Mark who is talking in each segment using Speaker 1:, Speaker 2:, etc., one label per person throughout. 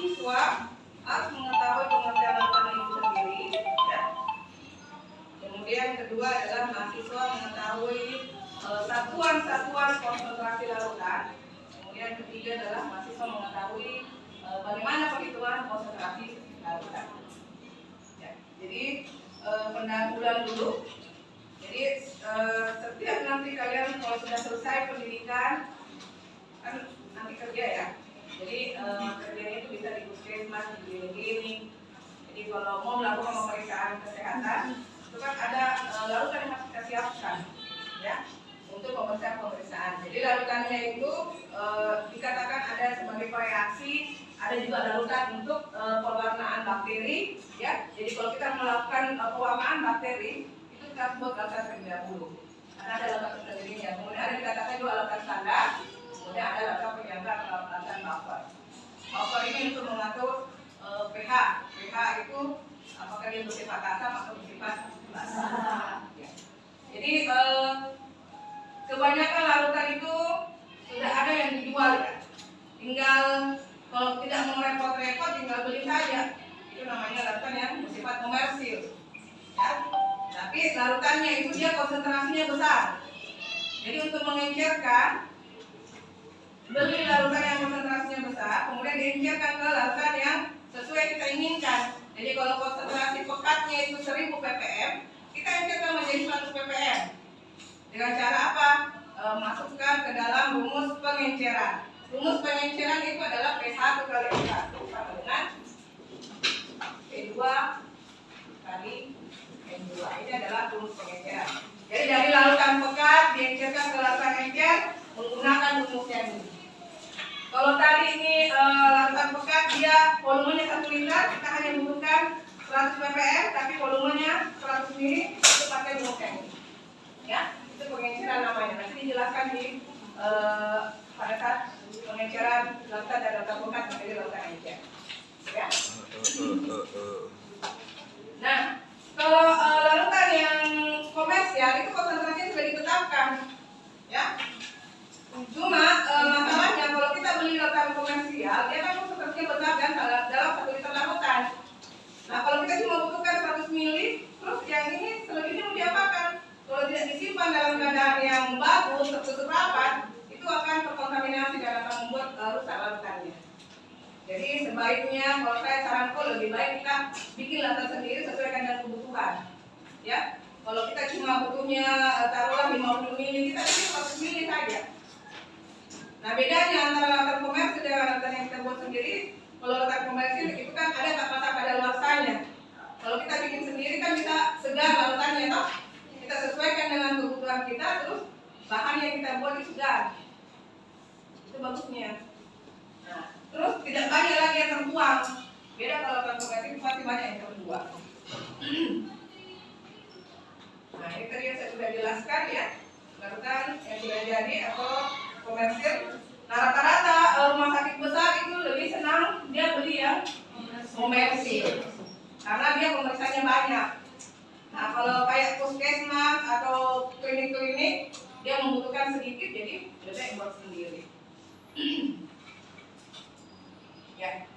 Speaker 1: mahasiswa harus mengetahui pengertian larutan itu sendiri, ya. Kemudian kedua adalah mahasiswa mengetahui satuan-satuan konsentrasi larutan. Kemudian ketiga adalah mahasiswa mengetahui bagaimana perhitungan konsentrasi larutan. Ya, jadi pendahuluan dulu. Jadi setiap nanti kalian kalau sudah selesai pendidikan kan nanti kerja ya. Jadi kerjanya itu bisa di puskesmas, di klinik. Jadi kalau mau melakukan pemeriksaan kesehatan, itu kan ada larutan yang harus kita siapkan, ya, untuk pemeriksaan. Jadi larutannya itu dikatakan ada sebagai reaksi, ada juga larutan untuk pewarnaan bakteri, ya. Jadi kalau kita melakukan pewarnaan bakteri, itu kita sebut larutan terlebih dahulu. Karena ada larutan tersendirinya. Kemudian ada dikatakan juga larutan standar. Kemudian ada larutan penyangga atau larutan buffer. Buffer ini untuk mengatur pH. pH itu apakah dia bersifat asam atau bersifat basa. Ya. Jadi kebanyakan larutan itu sudah ada yang dijual ya. Tinggal kalau tidak mau repot-repot tinggal beli saja. Itu namanya larutan yang bersifat komersil. Ya. Tapi larutannya itu dia konsentrasinya besar. Jadi untuk mengencerkan, beli larutan yang konsentrasinya besar, kemudian diencerkan ke larutan yang sesuai kita inginkan. Jadi kalau konsentrasi pekatnya itu 1000 ppm, kita encerkan menjadi 100 ppm. Dengan cara apa? Masukkan ke dalam rumus pengenceran. Rumus pengenceran itu adalah P1 kali P1 sama dengan P2 kali N2. Ini adalah rumus pengenceran. Jadi dari larutan pekat diencerkan ke larutan encer menggunakan rumusnya ini. Kalau tadi ini larutan pekat dia volumenya 1 liter, kita hanya butuhkan 100 ppm, tapi volumenya 100 ml, itu pakai rumusnya ini. Ya, itu pengenceran namanya. Nanti dijelaskan di pada saat pengenceran larutan dan larutan pekat menjadi larutan encer. Ya. Nah, kalau larutan yang komersial itu konsentrasinya sudah ditetapkan, ya. Cuma masalahnya kalau kita beli larutan komersial, dia kan konsentrasinya besar kan dalam 1 liter larutan. Nah, kalau kita cuma butuhkan 100 ml, terus yang ini selebihnya mau diapakan? Kalau tidak disimpan dalam keadaan yang bagus, tertutup rapat, itu akan terkontaminasi dan akan membuat rusak larutannya. Jadi sebaiknya kalau saya sarankan lebih baik kita bikin larutan sendiri sesuai dengan kebutuhan. Ya, kalau kita cuma butuhnya taruhlah 50 ml, kita bikin 100 ml saja. Nah, bedanya antara larutan komersil dengan larutan yang kita buat sendiri, kalau larutan komersil itu kan ada masa kadaluarsanya. Kalau kita bikin sendiri kan kita segar larutannya, toh. Kita sesuaikan dengan kebutuhan kita, terus bahan yang kita buat itu segar. Itu bagusnya. Nah, terus tidak banyak lagi yang terbuang. Beda kalau larutan komersil pasti banyak yang terbuang. Nah, ini tadi yang saya sudah jelaskan ya, larutan yang sudah jadi atau komersil. Nah, rata-rata rumah sakit besar itu lebih senang dia beli yang komersil karena dia pemeriksaannya banyak. Nah, kalau kayak puskesmas atau klinik-klinik dia membutuhkan sedikit, jadi lebih baik buat sendiri. Ya,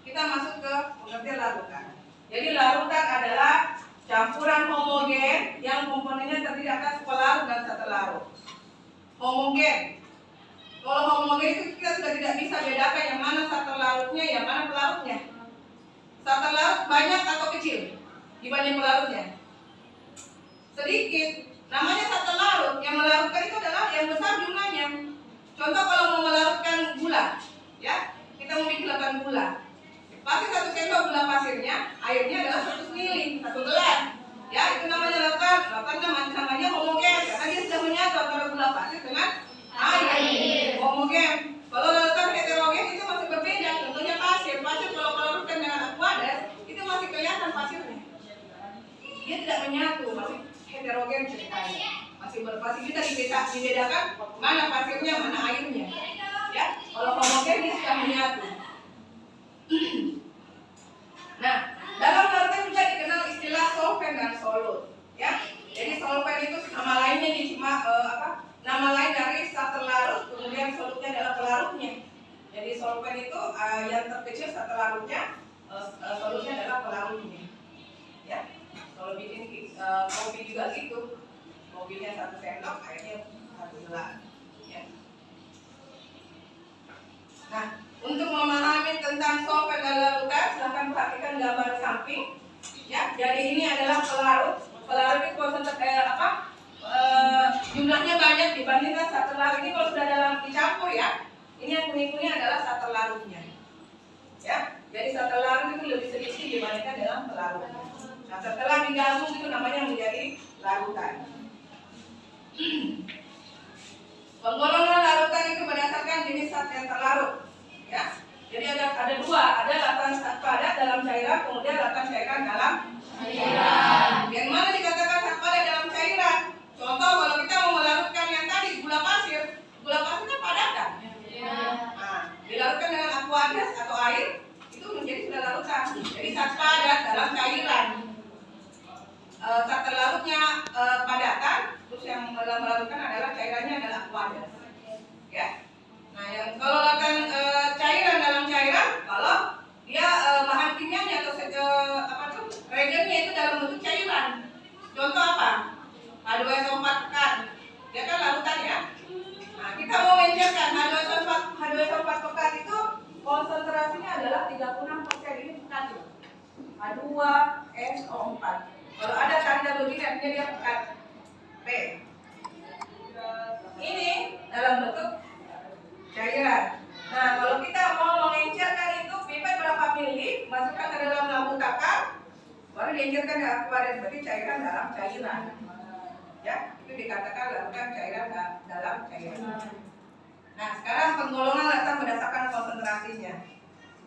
Speaker 1: kita masuk ke pengertian larutan. Jadi larutan adalah campuran homogen yang komponennya terdiri atas pelarut dan satu larut. Homogen. Kalau homogen itu kita sudah tidak bisa bedakan yang mana satu larutnya, yang mana pelarutnya. Satu larut banyak atau kecil dibanding pelarutnya? Sedikit. Namanya satu larut. Yang melarutkan itu adalah yang besar jumlahnya. Contoh kalau mau melarutkan gula, ya, kita mau bikin larutan gula. Pasti 1 sendok gula pasirnya, airnya adalah 100 ml, 1 gelas. Ya, itu namanya larutan namanya homogen. Karena dia sudah menyatu antara gula pasir dengan air. Homogen. Kalau larutan heterogen itu masih berbeda. Contohnya pasir. Pasir kalau melarutkan dengan aqueous, itu masih kelihatan pasirnya. Dia tidak menyatu, masih heterogen ceritanya. Masih bisa dibedakan mana pasirnya, mana airnya. Ya, kalau homogen dia sudah menyatu. Nah, dalam larutan juga dikenal istilah solvent dan solut, ya. Jadi solvent itu nama lainnya nama lain dari starter larut, kemudian solutnya adalah pelarutnya. Jadi solvent itu yang terkecil satu larutnya, solusinya adalah pelarutnya. Ya, kalau bikin kopi juga gitu, kopinya 1 sendok, airnya 1 gelas. Ya. Nah, untuk memahami tentang solvent dan larutan, silahkan perhatikan gambar samping. Ya, jadi ini adalah pelarut. Pelarut itu jumlahnya banyak dibandingkan satu larut. Ini kalau sudah dalam dicampur ya, ini yang kuning-kuning adalah satu larutnya. Ya, jadi satu larut itu lebih sedikit dibandingkan dengan pelarut. Nah, setelah digabung itu namanya menjadi larutan. Penggolongan larutan itu berdasarkan jenis zat yang terlarut. Ya, jadi ada dua, ada larutan zat padat dalam cairan, kemudian larutan cairan dalam cairan. Yang mana dikatakan zat padat dalam cairan? Contoh kalau kita mau melarutkan yang tadi gula pasir kan padat kan? Nah, dilarutkan dengan aqueous atau air itu menjadi sudah larutan. Jadi zat padat dalam cairan. Zat terlarutnya padatan, terus yang melarutkan adalah cairannya adalah aqueous. Ya. Nah, yang kalau larutan cairan dalam cairan, kalau dia bahan kimianya atau reagennya itu dalam bentuk cairan. Contoh apa? H2SO4 pekat. Dia kan larutan ya. Nah, kita mau mencairkan H2SO4 pekat itu konsentrasinya adalah 36%. Ini pekat ya. H2SO4. Kalau ada tanda begini artinya dia pekat. P. Ini dalam bentuk cairan. Nah, kalau kita mau mengencerkan itu pipet berapa mili, masukkan ke dalam lambung takar, baru diencerkan ke aquarium, berarti cairan dalam cairan. Ya, itu dikatakan larutan cairan dalam cairan. Nah, sekarang penggolongan larutan berdasarkan konsentrasinya.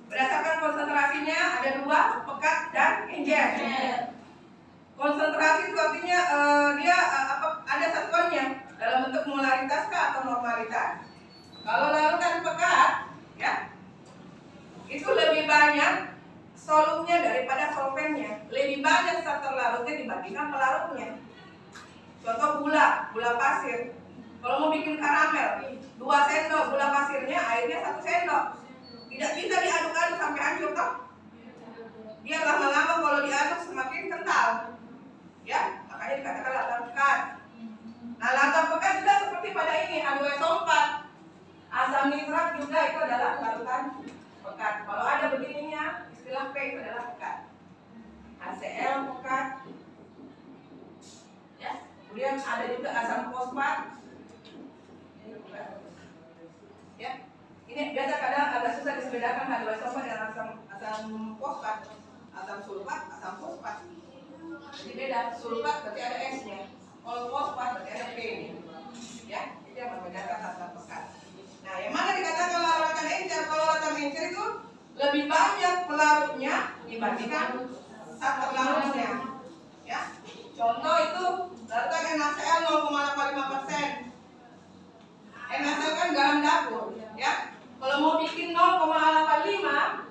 Speaker 1: Berdasarkan konsentrasinya ada dua, pekat dan encer. Konsentrasi itu artinya dia ada satuannya dalam bentuk molaritas atau normalitas. Kalau larutan pekat, ya, itu lebih banyak solumnya daripada solvennya. Lebih banyak zat terlarutnya dibandingkan pelarutnya. Contoh gula pasir. Kalau mau bikin karamel, 2 sendok gula pasirnya, airnya 1 sendok. Tidak bisa diaduk-aduk sampai hancur toh. Dia lama-lama kalau diaduk semakin kental. Ya, makanya dikatakan larutan pekat. Nah, larutan pekat juga seperti pada ini H2SO4. Asam nitrat juga itu adalah larutan pekat. Kalau ada begininya, istilah P itu adalah pekat. HCl pekat. Ya, kemudian ada juga asam fosfat. Ya, ini biasa kadang agak susah dibedakan H2SO4 dengan asam fosfat, asam sulfat, asam fosfat. Jadi beda, sulfat berarti ada S-nya, kalau fosfat berarti ada P-nya. Ya, itu yang membedakan asam pekat. Nah, yang mana dikatakan larutan encer? Kalau larutan encer itu lebih banyak pelarutnya dibandingkan zat terlarutnya. Ya, contoh itu larutan NaCl 0,85%. NaCl kan garam dapur, ya. Kalau mau bikin 0,85,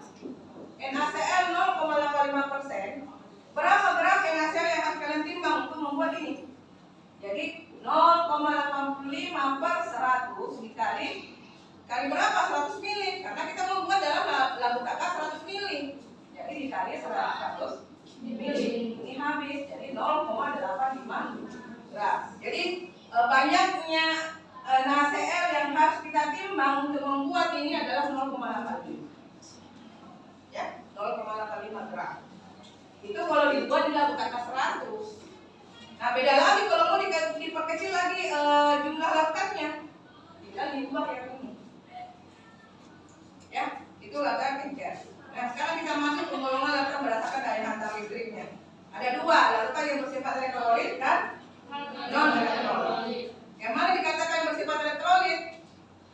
Speaker 1: NaCl 0,85%, berapa gram NaCl yang harus kalian timbang untuk membuat ini? Jadi 0,85/100 dikali berapa? 100 mili. Karena kita membuat dalam lambung takar 100 mili. Jadi dikali 100 mili. Ini habis. Jadi 0,85 gram. Jadi banyaknya NaCl yang harus kita timbang untuk membuat ini adalah 0,85. Ya, 0,85 gram. Itu kalau dibuat di lambung takar 100. Nah, beda lagi kalau mau diperkecil lagi jumlah larutannya. Tinggal dibuat yang ini. Ya, itu larutan encer. Nah, sekarang kita masuk ke golongan larutan berdasarkan daya hantar listriknya. Ada dua, larutan yang bersifat elektrolit dan non elektrolit. Yang mana dikatakan bersifat elektrolit?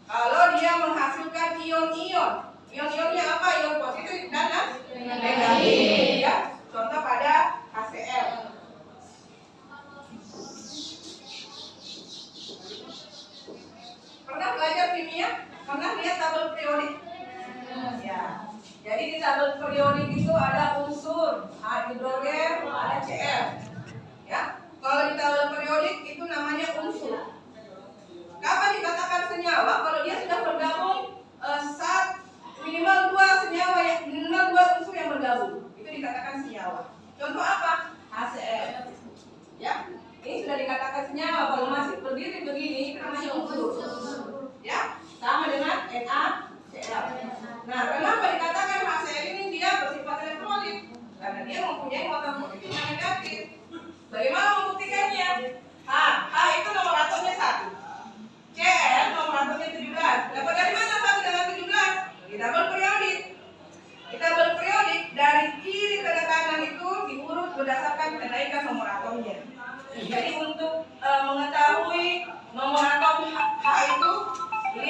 Speaker 1: Kalau dia menghasilkan ion-ion. Ion-ionnya apa? Ion positif dan negatif. Ya, contoh pada HCl. Pernah belajar kimia? Pernah lihat tabel periodik? Ya. Jadi di tabel periodik itu ada unsur hidrogen, ada Cl. Ya. Kalau di tabel periodik itu namanya unsur. Kapan dikatakan senyawa? Kalau dia sudah bergabung zat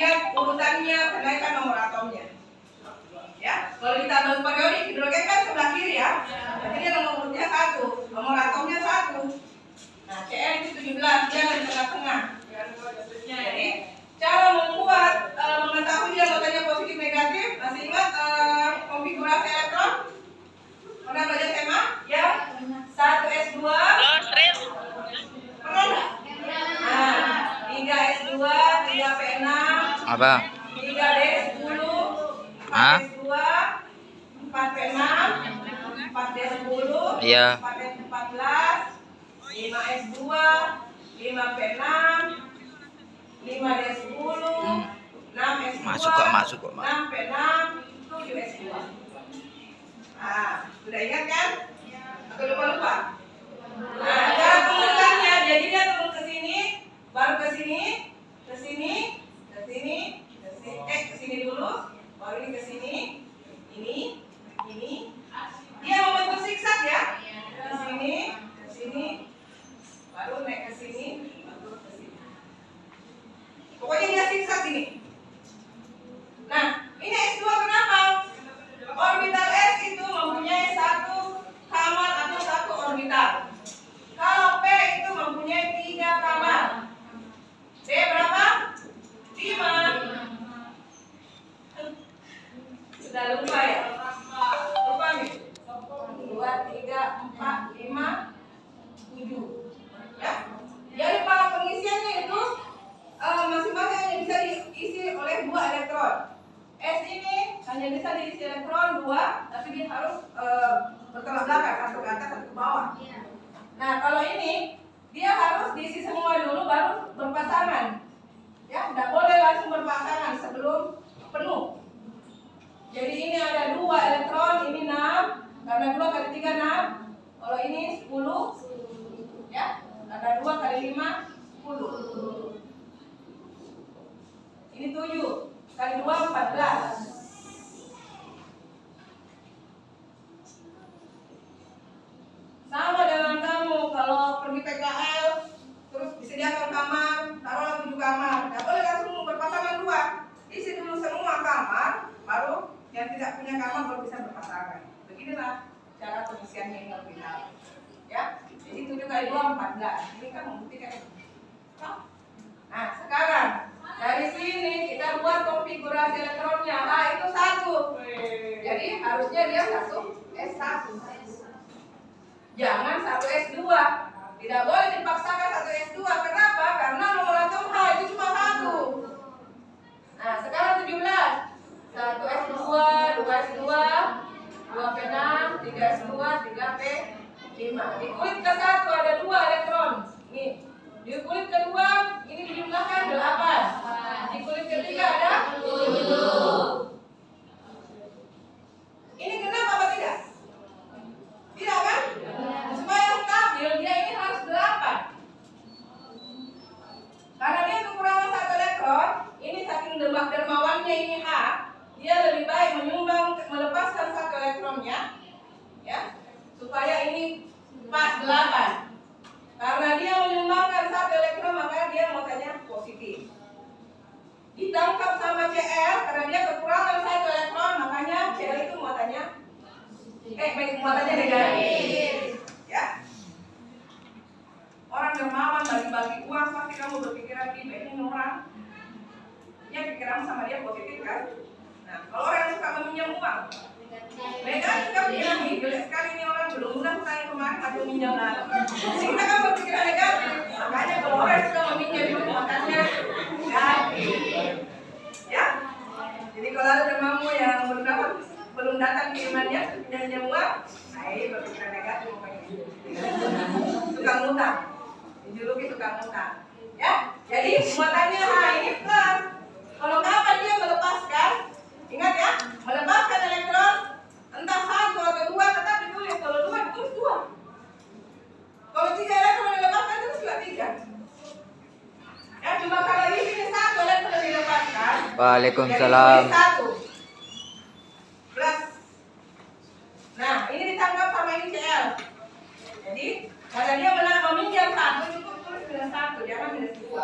Speaker 1: lihat urutannya, kenaikan nomor atomnya. Ya, kalau kita bahas periodik hidrogen kan sebelah kiri ya. Jadi dia nomor urutnya 1, nomor atomnya 1. Nah, Cl itu 17, dia ada di tengah-tengah. Jadi cara membuat mengetahui dia notanya positif negatif, masih ingat konfigurasi elektron? Pernah belajar tema? Ya, 1s2. Pernah nggak? Nah, 3s2, 3p6.
Speaker 2: Apa?
Speaker 1: 3d10, 4s2, 4p6, 4d10,
Speaker 2: Iya.
Speaker 1: 4d14, 5s2, 5p6, 5d10, 6s2,
Speaker 2: Masuk kok.
Speaker 1: 6p6, 7s2. Nah, sudah ingat kan? Atau lupa? Nah, cara pengurutannya, jadi dia turun ke sini, baru ke sini, ke sini, ke sini, ke sini dulu, baru ini ke sini, ini. Dia membentuk zigzag ya. Ke sini, baru naik ke sini, baru ke sini. Pokoknya dia zigzag ini. Nah, ini S2 kenapa? Orbital S itu mempunyai 1 kamar atau 1 orbital. Kalau P itu mempunyai 3 kamar. D berapa? 5. Sudah lupa ya? Lupa nih? 2, 3, 4, 5, 7. Ya? Jadi para pengisiannya itu masing-masing hanya bisa diisi oleh 2 elektron. S ini hanya bisa diisi elektron 2, tapi dia harus bertolak belakang, satu ke atas, satu ke bawah. Nah, kalau ini dia harus diisi semua dulu baru berpasangan. Ya, tidak boleh langsung berpasangan sebelum penuh. Jadi ini ada 2 elektron, ini 6, karena 2 kali 3 6. Kalau ini 10, ya, ada 2 kali 5 10. Ini 7 kali 2 14. Sama dengan kamu kalau pergi PKL terus disediakan kamar, taruhlah 7 kamar. Tidak boleh langsung berpasangan 2. Isi dulu semua kamar, baru yang tidak punya kamar baru bisa berpasangan. Beginilah cara pengisiannya yang orbital. Ya, jadi 7 kali 2 14. Ini kan membuktikan. Nah, sekarang dari sini kita buat konfigurasi elektronnya. H itu 1. Jadi harusnya dia 1 S1. Jangan 1 S2. Tidak boleh dipaksakan 1 S2. Kenapa? Karena nomor atom H itu cuma 1. Nah, sekarang 17. 1 S2, 2 S2, 2P6, 3 S2, 3P5. Di kulit ke-1 ada 2 elektron. Nih. Di kulit kedua ini dijumlahkan 8. Di kulit ketiga ada 7. Ini genap apa tidak? Tidak kan? Supaya stabil dia ini harus 8. Karena dia kekurangan 1 elektron, ini saking dermawannya ini H, dia lebih baik melepaskan 1 elektronnya, ya, supaya ini pas 8. Karena dia menyumbangkan 1 elektron, maka dia muatannya positif. Ditangkap sama Cl, karena dia kekurangan 1 elektron, makanya Cl itu muatannya negatif. Ya. Orang dermawan bagi-bagi uang, pasti kamu berpikiran ini orang. Ya, pikiran sama dia positif kan? Nah, kalau orang yang suka meminjam uang, negatif kan bilang nih, jelek sekali ini orang, belum lunas saya kemarin aduh minjam lagi. Kita kan berpikiran negatif. Makanya kalau orang suka meminjam itu makanya negatif. Ya. Jadi kalau ada temanmu yang belum datang kirimannya pinjam uang, saya berpikiran negatif makanya. Tukang utang. Dijuluki tukang utang. Ya. Jadi muatannya ini plus. Kalau kapan dia melepaskan, ingat ya, melepaskan elektron entah 1 atau 2 tetap ditulis. Kalau 2 ditulis 2. Kalau 3 elektron dilepaskan terus juga 3. Ya, cuma kalau di sini 1 elektron dilepaskan.
Speaker 2: Waalaikumsalam.
Speaker 1: 1 plus. Nah, ini ditangkap sama ini Cl. Jadi, karena dia meminjam 1 cukup tulis minus 1, jangan minus 2.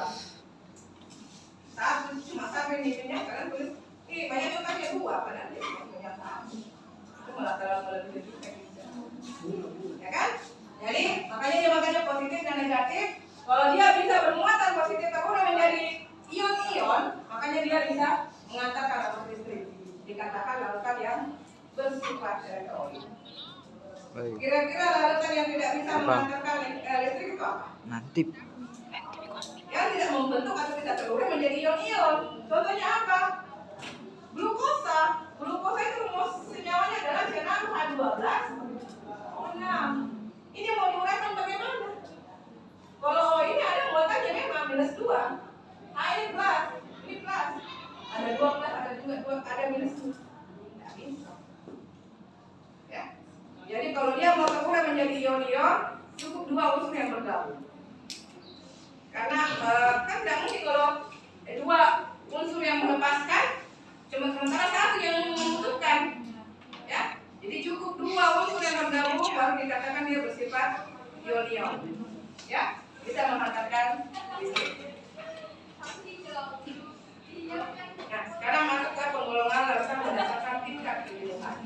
Speaker 1: 1 cuma 1 ini ininya kalian tulis banyak juga kan dua padahal dia punya satu. Itu malah kalau lebih kayak gitu. Ya kan? Jadi makanya positif dan negatif. Kalau dia bisa bermuatan positif terus menjadi ion-ion, makanya dia bisa mengantarkan arus listrik. Dikatakan larutan yang bersifat elektrolit. Kira-kira larutan yang tidak bisa mengantarkan listrik itu apa?
Speaker 2: Nanti.
Speaker 1: Yang tidak membentuk atau tidak terurus menjadi ion-ion. Contohnya apa? Glukosa. Glukosa itu rumus senyawanya adalah C6H12O6. Ini mau diuraikan bagaimana? Kalau ini ada voltanya memang -2. Ini plus, ini plus. Ada 2 plus, ada juga 2, ada -2. Tidak bisa. Ya. Jadi kalau dia mau terurus menjadi ion-ion, cukup 2 unsur yang bergabung. Karena kan tidak mungkin kalau 2 unsur yang melepaskan, cuma sementara 1 yang membutuhkan. Ya. Jadi cukup 2 unsur yang bergabung baru dikatakan dia bersifat ion-ion. Ya, bisa menghantarkan listrik. Nah, sekarang masuk ke penggolongan larutan berdasarkan tingkat kejenuhan.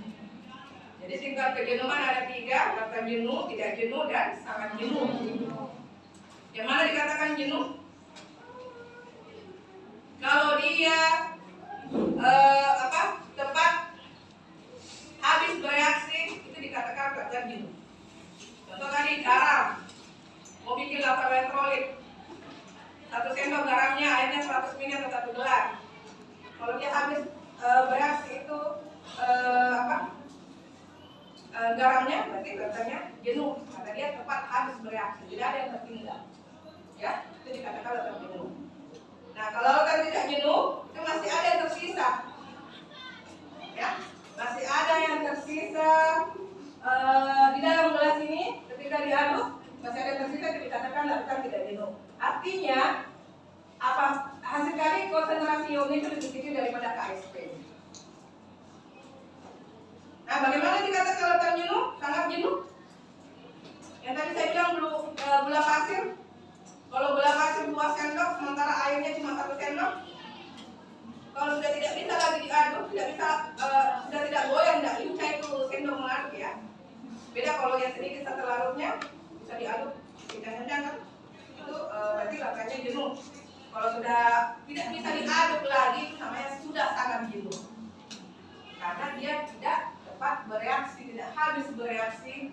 Speaker 1: Jadi tingkat kejenuhan ada 3, larutan jenuh, tidak jenuh, dan sangat jenuh. Yang mana dikatakan jenuh? Kalau dia tepat habis bereaksi, itu dikatakan larutan jenuh. Contoh tadi garam, mau bikin larutan elektrolit, 1 sendok garamnya airnya 100 ml atau 1 gelas. Kalau dia habis bereaksi itu garamnya berarti katanya jenuh, karena dia tepat habis bereaksi, tidak ada yang tertinggal. Ya, itu dikatakan larutan jenuh. Nah, kalau larutan tidak jenuh, itu masih ada yang tersisa. Ya, masih ada yang tersisa di dalam gelas ini. Ketika diaduk, masih ada yang tersisa, itu dikatakan larutan tidak jenuh. Artinya apa? Hasil kali konsentrasi ionnya itu lebih kecil daripada KSP. Nah, bagaimana dikatakan larutan jenuh? Sangat jenuh. Yang tadi saya bilang gula pasir. Kalau gula pasir 2 sendok, sementara airnya cuma 1 sendok. Kalau sudah tidak bisa lagi diaduk, sudah tidak goyang, tidak lincah itu sendok mengaduk ya. Beda kalau yang sedikit satu larutnya bisa diaduk, kencang-kencang kan? Itu berarti larutannya jenuh. Kalau sudah tidak bisa diaduk lagi, itu namanya sudah sangat jenuh. Karena dia tidak tepat bereaksi, tidak habis bereaksi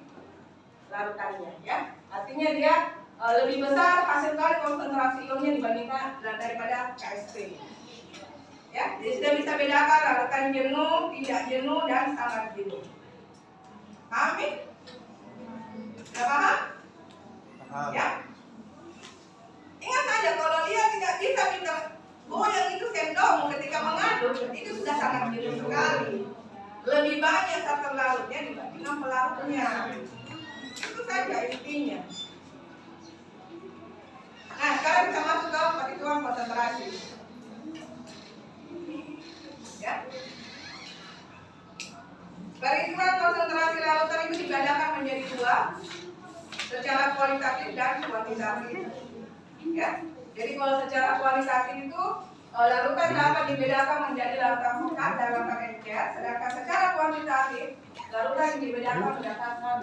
Speaker 1: larutannya, ya. Artinya dia lebih besar hasil kali konsentrasi ionnya dibandingkan daripada KSP. Ya, jadi sudah bisa bedakan larutan jenuh, tidak jenuh, dan sangat jenuh. Paham? Sudah paham? Paham. Ya. Ingat saja kalau dia tidak bisa goyang itu sendok ketika mengaduk, itu sudah sangat jenuh sekali. Lebih banyak asam larutnya dibandingkan pelarutnya. Itu saja intinya. Nah, sekarang kita masuk ke perhitungan konsentrasi. Ya. Perhitungan konsentrasi larutan itu dibedakan menjadi 2, secara kualitatif dan kuantitatif. Ya. Jadi kalau secara kualitatif itu larutan dapat dibedakan menjadi larutan pekat dan larutan encer, sedangkan secara kuantitatif larutan dibedakan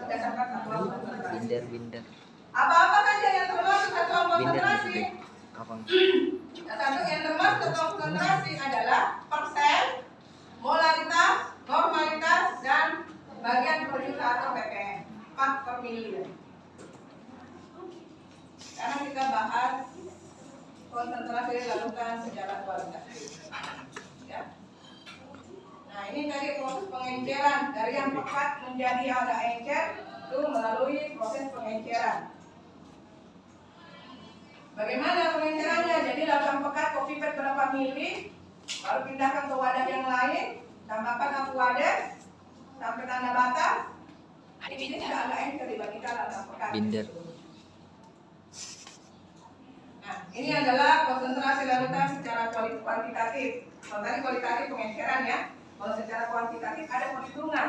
Speaker 1: berdasarkan satuan konsentrasi.
Speaker 2: Binder.
Speaker 1: Apa-apa saja yang termasuk satuan konsentrasi? Satu yang termasuk satuan konsentrasi adalah persen, molaritas, normalitas, dan bagian per juta atau ppm, part per million. Karena kita bahas konsentrasi larutan secara kualitatif. Ya. Nah, ini tadi proses pengenceran dari yang pekat menjadi ada encer itu melalui proses pengenceran. Bagaimana pengencerannya? Jadi larutan pekat kopi pet berapa mili, lalu pindahkan ke wadah yang lain, tambahkan aquades sampai tanda batas. Ini tidak agak encer dibandingkan larutan pekat.
Speaker 2: Binder.
Speaker 1: Nah, ini adalah konsentrasi larutan secara kuantitatif. Kalau tadi kualitatif pengenceran ya. Kalau secara kuantitatif ada perhitungan.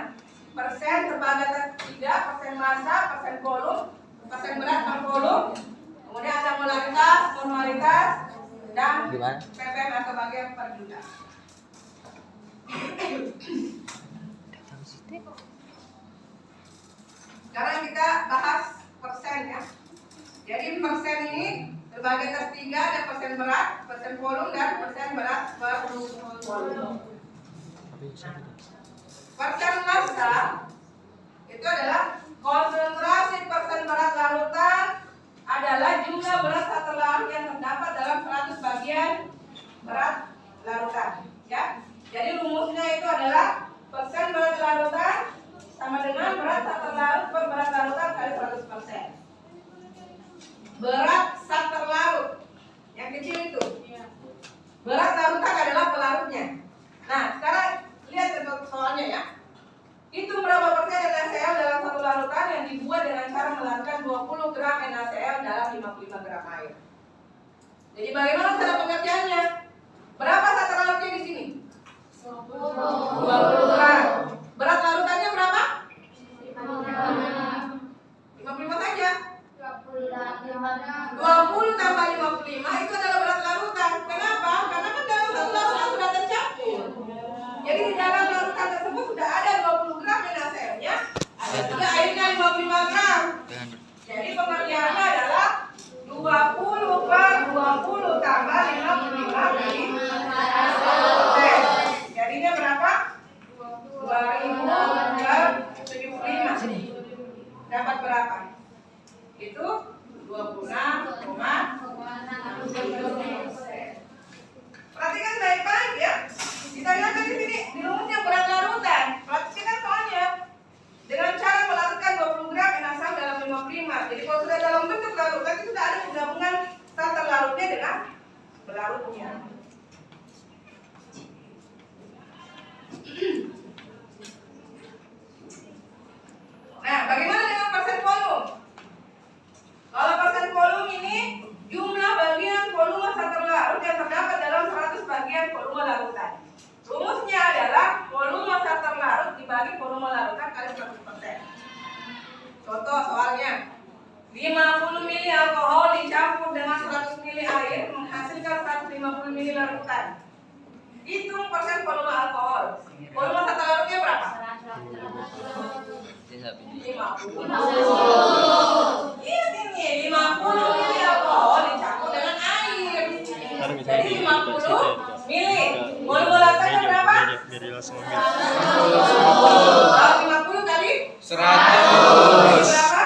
Speaker 1: Persen terbagi atas 3, persen massa, persen volum, persen berat per volum. Kemudian ada molaritas, normalitas, dan
Speaker 2: Gimana?
Speaker 1: ppm atau bagian per juta. Sekarang kita bahas persen ya. Jadi persen ini terbagi atas 3, ada persen berat, persen volume, dan persen berat per volume. Persen massa itu adalah konsentrasi persen berat larutan adalah jumlah berat satu larut yang terdapat dalam 100 bagian berat larutan. Ya, jadi rumusnya itu adalah persen berat larutan sama dengan berat satu larut per berat larutan kali 100%. Berat satu larut yang kecil itu, berat larutan adalah pelarutnya. Nah, sekarang lihat soalnya ya. Hitung berapa persen NaCl dalam satu larutan yang dibuat dengan cara melarutkan 20 gram NaCl dalam 55 gram air. Jadi bagaimana cara pengertiannya? Berapa satu larutnya di sini? 20 gram. Berat larutannya berapa? 55 saja. 20 tambah 55 itu adalah berat larutan. Kenapa? Karena kan dalam satu larutan sudah tercampur. Jadi di dalam larutan tersebut sudah ada 20 gram NaCl-nya, ada juga airnya 55 gram. Jadi pengertiannya adalah 20 per 20 tambah 55 kali 100%. Jadinya berapa? 2000 per 75. Dapat berapa? Itu 26,6%. Perhatikan baik-baik ya. Kita lihat di sini di rumusnya berat larutan. Perhatikan soalnya. Dengan cara melarutkan 20 gram NaCl dalam 55. Jadi kalau sudah dalam bentuk larutan itu sudah ada penggabungan starter larutnya dengan belarutnya. Nah, bagaimana dengan persen volume? Kalau persen volume ini jumlah bagian volume satu larut yang terdapat dalam 100 bagian volume larutan. Rumusnya adalah volume satu larut dibagi volume larutan kali 100%. Contoh soalnya, 50 ml alkohol dicampur dengan 100 ml air menghasilkan 150 ml larutan. Hitung persen volume alkohol. Volume satu larutnya berapa? 50. Ini 50 ml alkohol dicampur dengan air. Jadi 50 ml. Volume larutannya berapa? 50 kali 100. Berapa?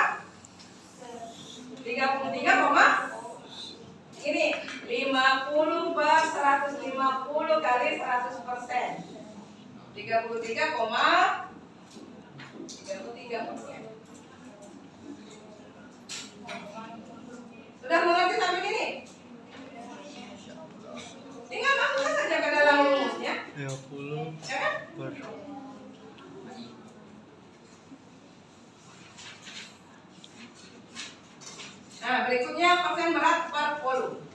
Speaker 1: 33, ini 50 per 150 kali 100%. 33,33%. Sudah mengerti sampai ini? Tinggal masukkan saja ke dalam rumusnya.
Speaker 3: 50
Speaker 1: Ya kan?
Speaker 3: per
Speaker 1: Nah, berikutnya persen berat per volume.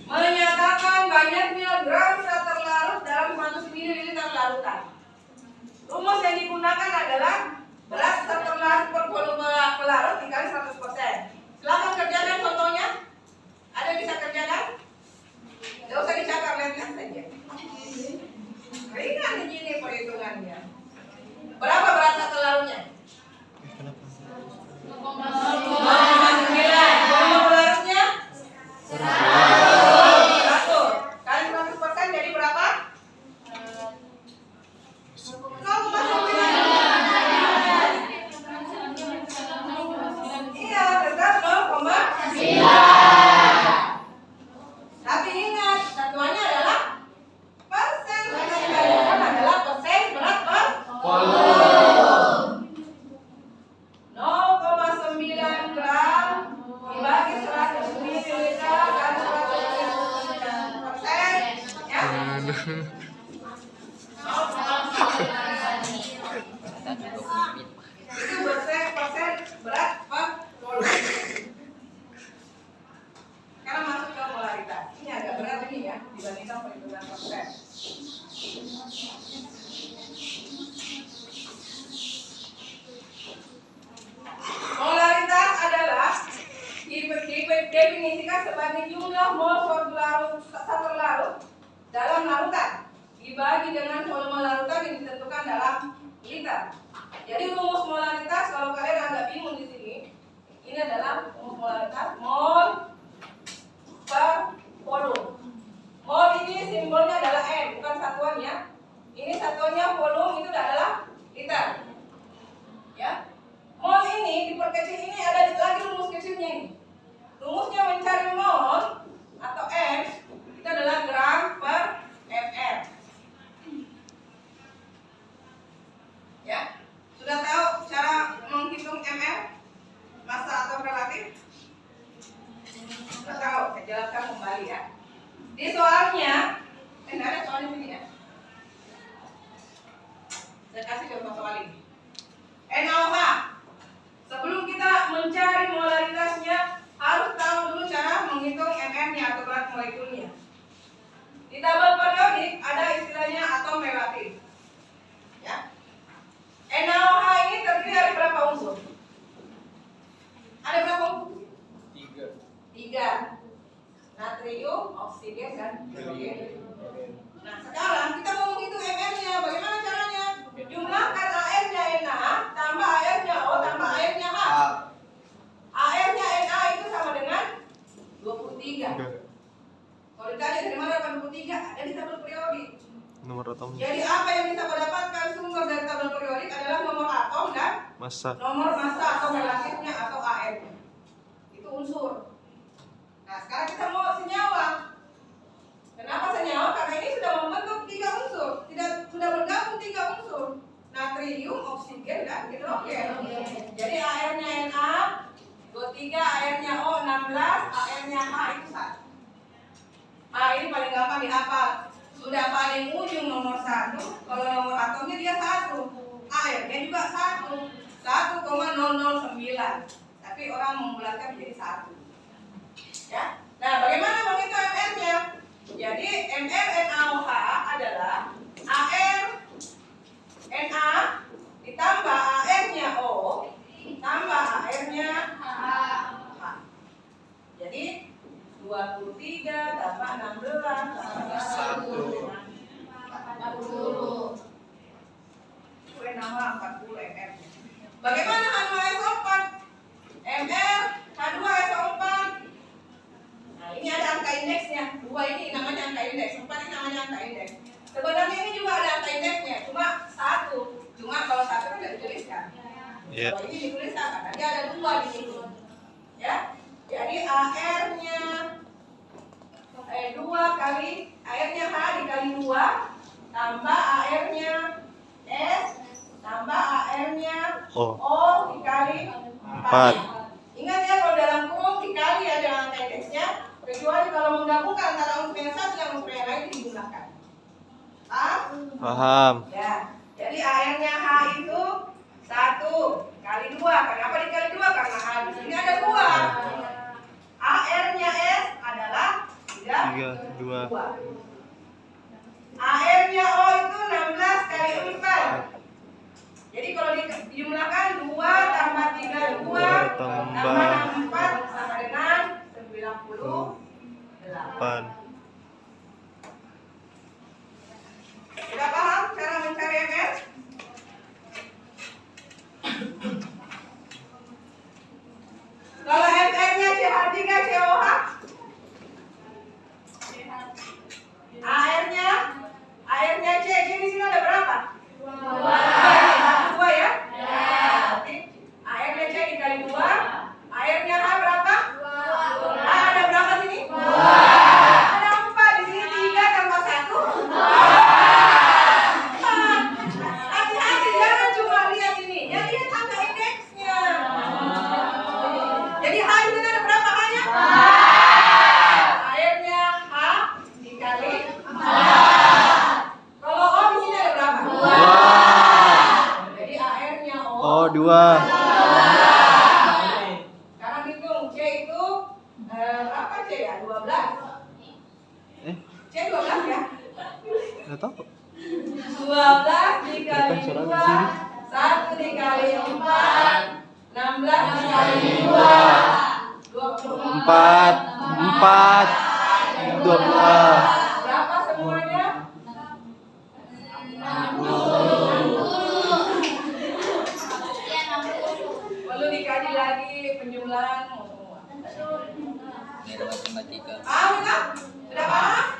Speaker 1: Menyatakan banyaknya gram zat terlarut dalam 100 ml larutan. Rumus yang digunakan adalah berat zat terlarut per volume pelarut dikali 100%. Silakan kerjakan contohnya. Ada yang bisa kerjakan? Tidak usah dicatat, lihat saja. Ringan begini perhitungannya. Berapa berat zat terlarutnya? 0,9. Volume pelarutnya 100 kali 100% jadi berapa? 0,9. Iya, tetap 0,9. Tapi ingat, satuannya adalah persen. Persen adalah persen berat per volume. 0,9 gram dibagi 100 ml kali 100%, ya. Itu persen berat per volume. Sekarang masuk ke molaritas. Ini agak berat ini ya dibandingkan perhitungan persen. Molaritas adalah didefinisikan sebagai jumlah mol suatu larut dibagi dengan volume larutan yang ditentukan dalam liter. Jadi rumus molaritas kalau kalian agak bingung di sini, ini adalah rumus molaritas mol per volume. Mol ini simbolnya adalah M, bukan satuannya. Ini satuannya volume, itu adalah liter. Ya. Mol ini diperkecil, ini ada lagi rumus kecilnya ini. Rumusnya mencari mol atau M itu adalah gram per ml. Ya, sudah tahu cara menghitung ml, massa atau relatif? Sudah tahu, saya jelaskan kembali ya. Di soalnya, ada soalnya ini ya. Saya kasih contoh soal ini. NaOH. Sebelum kita mencari molaritasnya, harus tahu dulu cara menghitung ml-nya atau berat molekulnya. Di tabel periodik ada istilahnya atom relatif. Ya. NaOH ini terdiri dari berapa unsur? Ada berapa unsur? 3. Natrium, oksigen, dan hidrogen. Nah, sekarang kita mau menghitung ml-nya. Bagaimana caranya? Jumlahkan airnya Na tambah airnya O tambah airnya H. Airnya Na itu sama dengan 23. Kalau ditanya dari mana dapat 23? Ada di tabel periodik.
Speaker 3: Nomor atom.
Speaker 1: Jadi apa yang kita dapatkan sumber dari tabel periodik adalah nomor atom dan
Speaker 3: Massa.
Speaker 1: nomor massa atau relatifnya atau AR-nya. Itu unsur. Nah, sekarang kita mau senyawa. Kenapa senyawa? Karena ini sudah membentuk 3 unsur. Sudah bergabung 3 unsur. Natrium, oksigen, dan hidrogen. Jadi AR-nya Na 23, AR-nya O 16, AR-nya H itu 1. Ini paling gampang dihafal. Sudah paling ujung nomor 1. Kalau nomor atomnya dia 1. AR-nya juga 1. 1,009. Tapi orang membulatkan menjadi 1. Ya. Nah, bagaimana menghitung ml-nya? Jadi ml NaOH adalah AR Na ditambah AR-nya O tambah AR-nya H. Jadi 23 tambah 16 tambah 1 40. Itu NaOH 40 ml. Bagaimana H2SO4? ml H2SO4. Nah, ini ada angka indeksnya. 2 ini namanya angka indeks, 4 ini namanya angka indeks. Sebenarnya ini juga ada angka indeksnya, cuma 1. Cuma kalau 1 kan tidak dituliskan.
Speaker 3: Yeah.
Speaker 1: Kalau ini dituliskan, karena dia ada 2 di sini. Ya. Jadi AR-nya 2 kali AR-nya H dikali 2 tambah AR-nya S tambah AR-nya O dikali 4. Ingat ya, kalau dalam kurung dikali ya dengan angka indeksnya, kecuali kalau menggabungkan antara unsur yang satu dan unsur yang lain dijumlahkan.
Speaker 3: Paham.
Speaker 1: Ya. Jadi AR-nya H itu 1 kali 2. Kenapa dikali 2? Karena H di sini ada 2. AR-nya S adalah
Speaker 3: 2.
Speaker 1: AR-nya O itu 16 kali 4. Jadi kalau dijumlahkan 2 tambah 3 2 tambah 4 sama dengan 98. Sudah paham cara mencari ml? Kalau ml-nya CH3COH, AR-nya C, di sini ada berapa? 2 ya? AR-nya C dikali 2, AR-nya H berapa? 2. Ada berapa sini? 2. Ada 4 di sini, 3 tambah 1. Hati-hati, jangan cuma lihat ini. Ya, lihat angka indeksnya. Jadi H di sini ada berapa H-nya? AR-nya H dikali 4. Kalau O di sini ada berapa? 2. Jadi AR-nya O
Speaker 3: 2.
Speaker 1: Sekarang hitung C itu berapa C ya? 12. C 12 ya?
Speaker 3: Enggak tahu.
Speaker 1: 12 dikali 2 1 dikali 4 16 dikali 2
Speaker 3: 4 20.
Speaker 1: Berapa semuanya?
Speaker 3: 4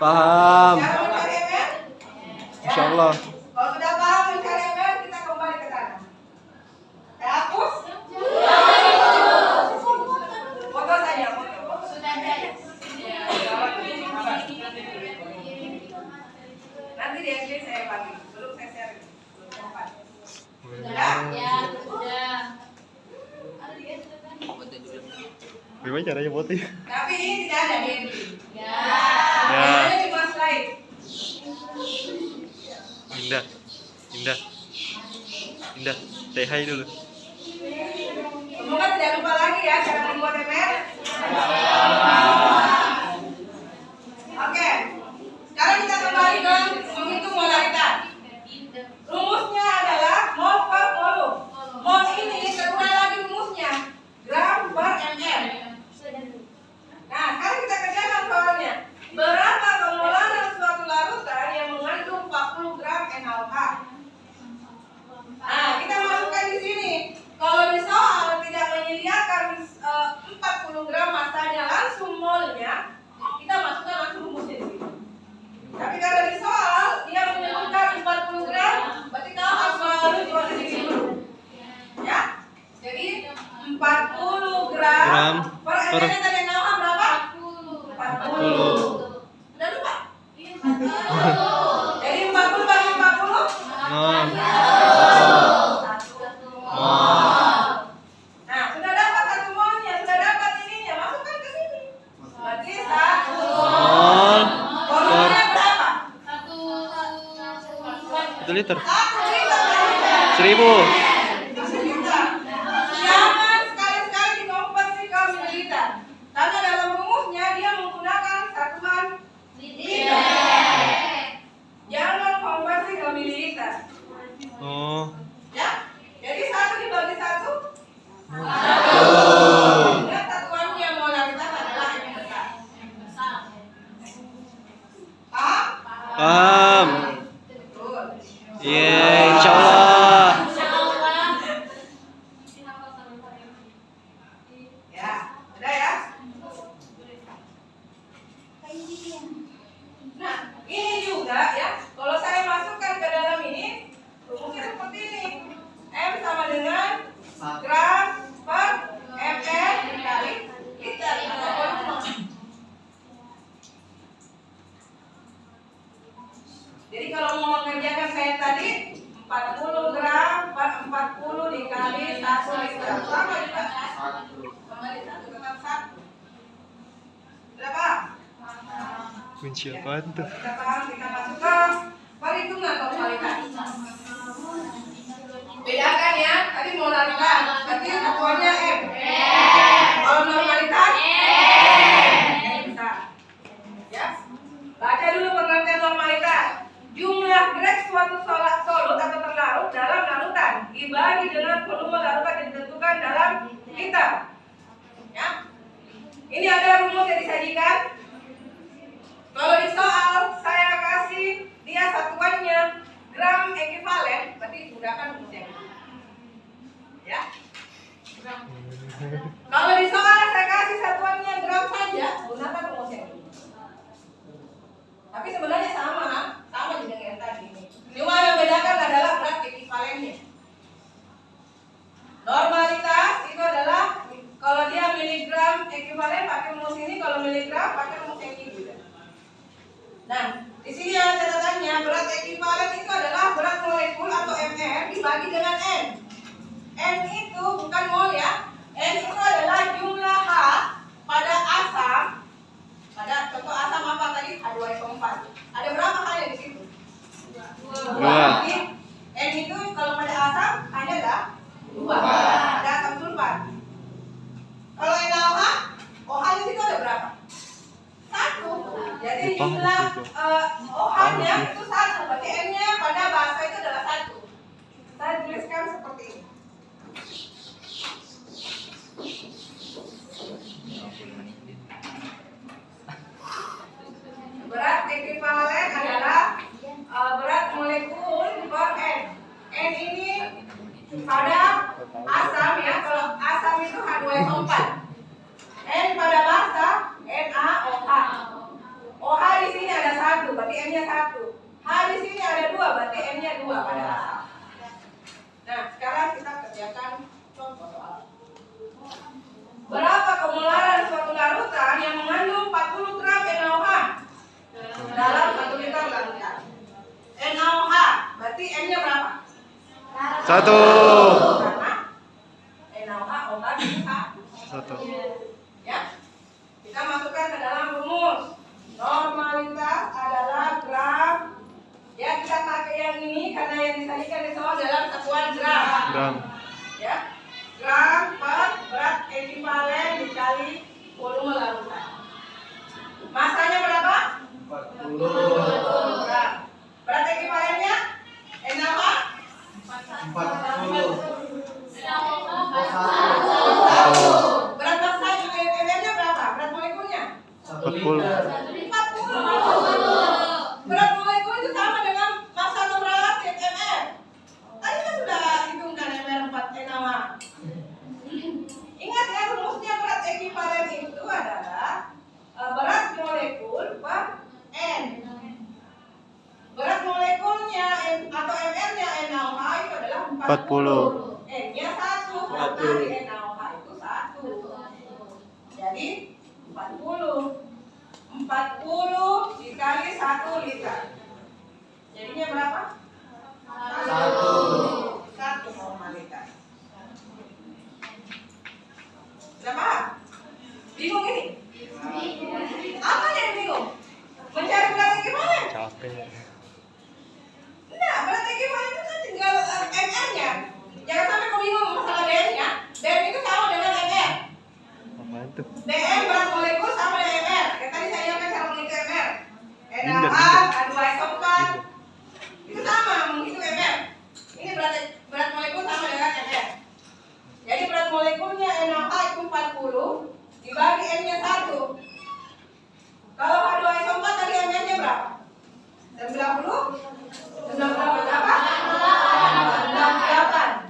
Speaker 3: Paham.
Speaker 1: Cara mencari MR?
Speaker 3: Insya Allah.
Speaker 1: Kalau sudah paham mencari MR, kita kembali ke sana. Hapus? Foto saja, foto. Nanti di SD saya bagi. Belum saya share.
Speaker 3: Gimana caranya foto?
Speaker 1: Tapi ini tidak ada di SD.
Speaker 3: Ya.
Speaker 1: Ini cuma slide.
Speaker 3: Indah. Say hi dulu.
Speaker 1: Semoga tidak lupa lagi ya cara membuat MR. Oke. Sekarang kita kembali ke menghitung molaritas. Rumusnya adalah mol per volume. Mol ini terurai lagi rumusnya. Gram per ml. Nah, sekarang kita kerjakan soalnya. Berapa kemolaran suatu larutan yang mengandung 40 gram NaOH? Nah, kita masukkan di sini. Kalau di soal tidak menyediakan 40 gram masanya langsung molnya, kita masukkan langsung rumusnya di sini. Tapi kalau di soal dia menyebutkan 40 gram, berarti kau harus melalui proses ini dulu. Ya. Jadi 40 gram per ml tadi NaOH berapa? 40. Udah lupa? Jadi 40 bagi 40?
Speaker 3: 6.
Speaker 1: Nah, sudah dapat satu molnya, sudah dapat ininya, masukkan ke sini. Berarti 1
Speaker 3: Mol
Speaker 1: volumenya berapa?
Speaker 3: 1 liter.
Speaker 1: 1 liter.
Speaker 3: 1000.
Speaker 1: Jangan sekali-sekali dikonversi ke mililiter. Karena dalam rumusnya dia menggunakan satuan liter. Jangan konversi ke mililiter.
Speaker 3: Oh.
Speaker 1: Ya? Jadi 1 dibagi 1. Ingat satuannya molaritas adalah M besar. Paham?
Speaker 3: Paham.
Speaker 1: Betul.
Speaker 3: Insya Allah.
Speaker 1: Ya, udah ya. Nah, ini juga ya. Kalau saya masukkan ke dalam ini, rumusnya seperti ini. M sama dengan gram per ml dikali liter atau volume. Jadi kalau mau mengerjakan kayak tadi, 40 gram per 40 dikali 1 liter. Sama juga. Kembali 1 tetap 1. Berapa?
Speaker 3: Kunci apaan tuh?
Speaker 1: Kita paham, kita masuk ke perhitungan molaritas. Bedakan ya, tadi molaritas, berarti satuannya M. Kalau normalitas, M besar. Ya, baca dulu pengertian normalitas. Jumlah grek suatu solut atau terlarut dalam larutan dibagi dengan volume larutan yang ditentukan dalam liter. Ya, ini ada rumus yang disajikan. Kalau di soal saya kasih dia satuannya gram ekivalen, berarti gunakan rumus yang ini. Ya. Kalau di soal saya kasih satuannya gram saja, gunakan rumus yang ini. Tapi sebenarnya sama juga dengan yang tadi. Cuma yang bedakan adalah berat ekivalennya. Normalitas itu adalah kalau dia miligram ekivalen pakai rumus ini, kalau miligram pakai rumus yang ini juga. Nah, di sini ada catatannya, berat ekivalen itu adalah berat molekul atau mR dibagi dengan N. N itu bukan mol ya. N itu adalah 2 pada asam. Nah, sekarang kita kerjakan contoh soal. Berapa kemolaran suatu larutan yang mengandung 40 gram NaOH dalam 1 liter larutan? NaOH, berarti N-nya berapa?
Speaker 3: 1.
Speaker 1: Karena NaOH OH itu
Speaker 3: 1.
Speaker 1: ya. Kita masukkan ke dalam rumus. Normalitas adalah gram. Ya, kita pakai yang ini karena yang disajikan di soal dalam satuan gram.
Speaker 3: Gram.
Speaker 1: Ya, gram per berat ekivalen dikali volume larutan. Masanya berapa? 40 gram. Berat ekivalennya NaOH 40. Berat massa MM-nya berapa? Berat molekulnya
Speaker 3: 40.
Speaker 1: 40. Berat molekul itu sama dengan massa atau relatif MM. Tadi kan sudah hitungkan MM 4 NaOH. Ingat ya, rumusnya berat ekivalen itu adalah berat molekul per N. Berat molekulnya atau MM-nya NaOH itu adalah 40. N-nya 1 karena di NaOH itu 1. Jadi 40 dikali 1 liter. Jadinya berapa? 1 normalitas. Kenapa? Bingung ini? Apa yang bingung? Mencari berat ekivalen?
Speaker 3: Capek.
Speaker 1: Enggak, berat ekivalen itu kan tinggal MM-nya. Jangan sampai kau bingung masalah BM-nya. BM itu sama dengan MR.
Speaker 3: Apaan tuh?
Speaker 1: BM berat molekul sama dengan MR. Yang tadi saya ingatkan cara menghitung MR.
Speaker 3: Minder.
Speaker 1: NaOH, H2SO4. Itu sama menghitung MR. Ini berat molekul sama dengan MR. Jadi berat molekulnya NaOH itu 40 dibagi N-nya 1. Kalau H2SO4 tadi MR-nya berapa? 90? 98 berapa? 98.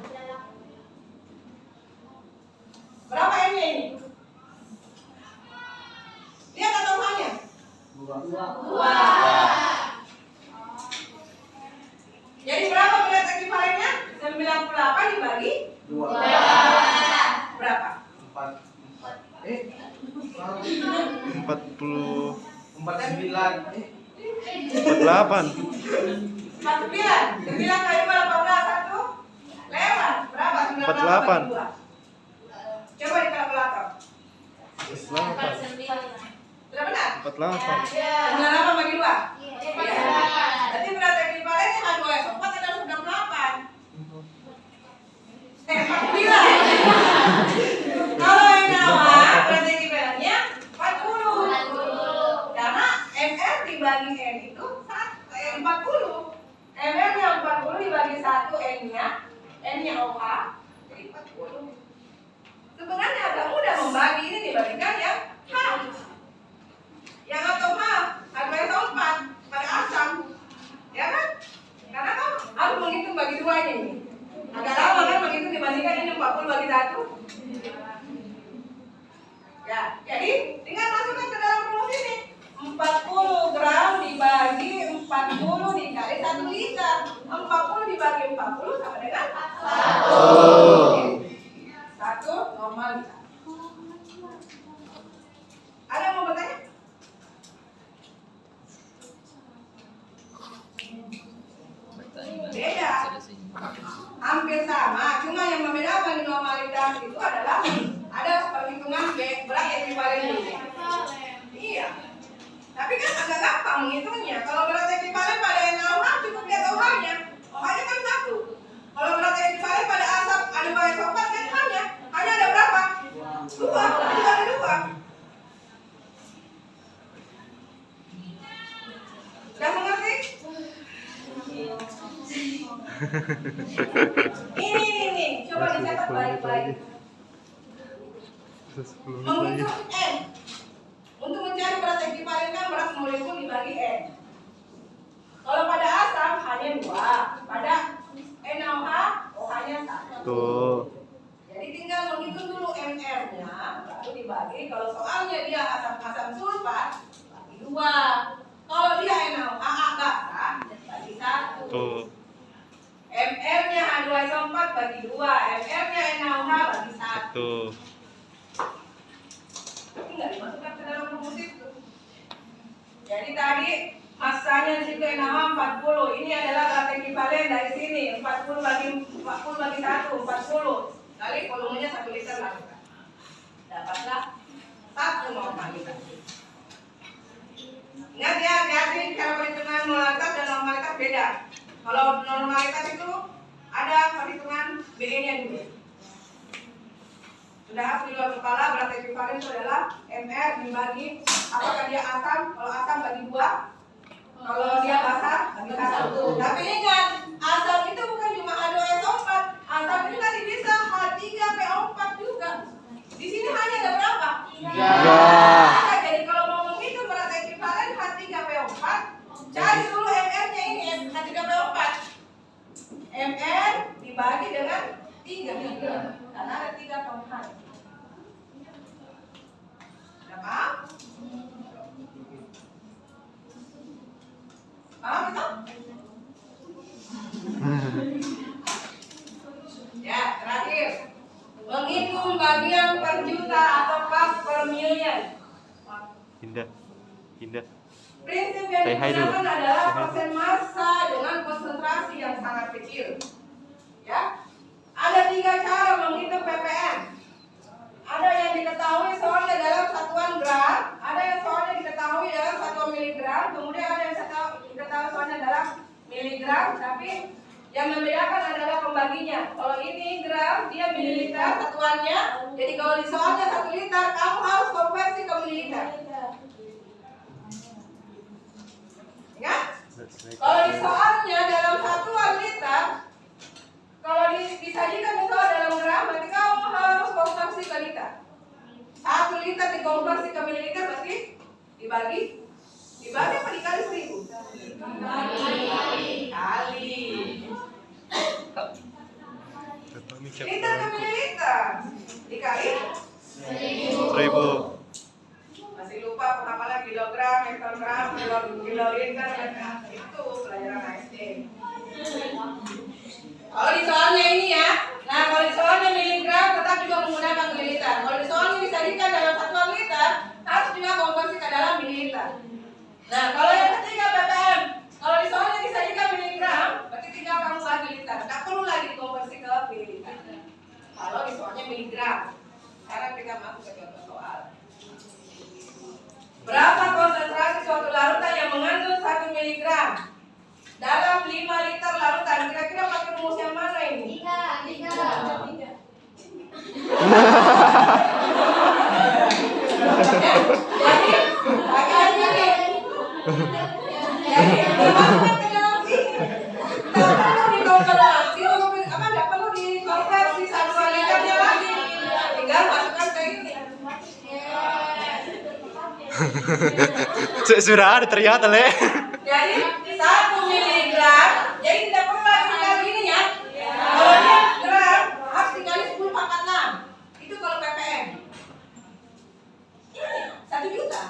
Speaker 1: Berapa N-nya ini? Lihat anomalnya. 2. Jadi berapa berat ekivalennya? 98 dibagi 2. Berapa?
Speaker 3: 40.
Speaker 4: 49.
Speaker 3: 48.
Speaker 1: 49. 9 kali 18 1. Lewat. Berapa?
Speaker 3: 48.
Speaker 1: 2. Coba di kalkulator.
Speaker 3: 48.
Speaker 1: Sudah benar?
Speaker 3: 48.
Speaker 1: 98 bagi 2. Iya. Berarti berat ekivalennya H2SO4 adalah 98. 49. Kalau yang nama berat ekivalennya 40. Karena MR dibagi N itu 40. MR-nya 40 dibagi 1 N-nya. N-nya OH jadi 40. Sebenarnya agak mudah membagi ini dibandingkan yang H. Yang atau H, H2SO4 pada asam. Ya kan? Karena kan harus menghitung bagi 2 ini. Agak lama kan menghitung dibandingkan ini 40 bagi 1. Ya, jadi tinggal masukkan ke dalam rumus ini. 40 gram dibagi 40 dikali 1 liter. 40 dibagi 40 sama dengan 1. 1 normalitas. Ada yang mau bertanya? Beda. Hampir sama, cuma yang membedakan di normalitas itu adalah ada perhitungan berat ekivalen ini. Iya. Tapi kan agak gampang menghitungnya. Kalau berat ekivalen pada NaOH cukup lihat OH-nya. OH-nya kan 1. Kalau berat ekivalen pada asam H2SO4 kan hanya ada berapa? 2. Berarti ada 2. Sudah mengerti? Ini. Coba dicatat baik-baik. Menghitung N. Untuk mencari berat ekivalen kan berat molekul dibagi N. Kalau pada asam hanya 2. Pada NaOH OH-nya 1.
Speaker 3: Tuh.
Speaker 1: Jadi tinggal menghitung dulu MR-nya, baru dibagi. Kalau soalnya dia asam sulfat, bagi 2. Kalau dia NaOH bagi 1.
Speaker 3: Tuh.
Speaker 1: bagi 2, MR-nya NaOH bagi 1.
Speaker 3: Tuh.
Speaker 1: Tapi nggak dimasukkan ke dalam rumus itu. Jadi tadi masanya di situ NaOH 40. Ini adalah gas ekivalen dari sini. 40 bagi 1, 40. Kali volumenya 1 liter lakukan. Dapatlah 1 liter. Ingat ya, hati-hati cara perhitungan normalitas dan normalitas beda. Kalau normalitas itu ada perhitungan BE-nya dulu. Sudah di luar kepala, berat ekivalen itu adalah MR dibagi apakah dia asam. Kalau asam bagi 2, kalau dia basah bagi 1. Tapi ingat, asam itu bukan cuma H2SO4. Asam itu tadi bisa H3PO4 juga. Di sini hanya ada berapa? 3. Jadi kalau mau menghitung berat ekivalen H3PO4, cari dulu MR-nya ini H3PO4. MR dibagi dengan 3 karena ada 3 komponen. Berapa? Paham itu? Ya, terakhir. Menghitung bagian per juta atau part per million.
Speaker 3: Indah. Indah.
Speaker 1: Prinsip yang
Speaker 3: Say hi dulu.
Speaker 1: digunakan adalah
Speaker 3: Say hi.
Speaker 1: persen massa dengan konsentrasi yang sangat kecil. Ya, ada 3 cara menghitung ppm. Ada yang diketahui soalnya dalam satuan gram, ada yang soalnya diketahui dalam satuan miligram, kemudian ada yang diketahui soalnya dalam miligram, tapi yang membedakan adalah pembaginya. Kalau ini gram, dia mililiter satuannya. Jadi kalau di soalnya 1 liter, kamu harus konversi ke mililiter. Ingat? Kalau di soalnya dalam satuan liter, kalau disajikan misalnya dalam gram, berarti kamu harus konversi ke liter. 1 liter dikonversi ke mililiter berarti dibagi apa dikali 1000? Kali. Liter ke mililiter dikali
Speaker 3: 1000.
Speaker 1: masih lupa pengapalan kilogram, hektogram, kiloliter, itu pelajaran SD. Kalau di soalnya ini ya, nah kalau di soalnya miligram tetap juga menggunakan mililiter. Kalau di soalnya disajikan dalam satuan liter, harus juga konversi ke dalam mililiter. Nah kalau yang ketiga ppm, kalau di soalnya disajikan miligram, berarti tinggal kamu bagi liter, tidak perlu lagi dikonversi ke mililiter. Kalau di soalnya miligram, sekarang kita masuk ke contoh soal. Berapa konsentrasi suatu larutan yang mengandung 1 miligram dalam 5 liter larutan? Kira-kira pakai rumus yang mana ini? 3. Jadi, pakai ini. Jadi, dimasukkan ke dalam sini. Tidak perlu dikonversi, tidak perlu dikonversi 1 liternya lagi. Tinggal masukkan ke ini.
Speaker 3: Sudah ada ternyata, Le.
Speaker 1: Jadi 1 miligram, jadi tidak perlu lagi dikali ini ya. Kalau dia gram, harus dikali 10 pangkat 6. Itu kalau ppm. 1 juta.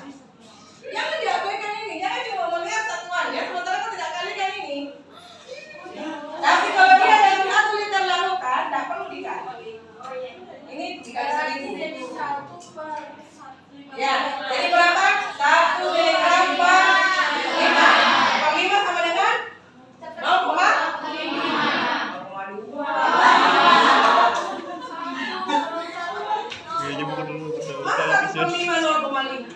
Speaker 1: Jangan diabaikan ini, jangan cuma melihat satuan ya. Sementara kau tidak kalikan ini. Tapi kalau dia dalam 1 liter larutan, tidak perlu dikali. Ini dikali segini. Ya, jadi berapa? 1 miligram per 5. Per 5 sama dengan 0,5.
Speaker 3: Kayaknya bukan dulu.
Speaker 1: Masa 1 per 5 0,5?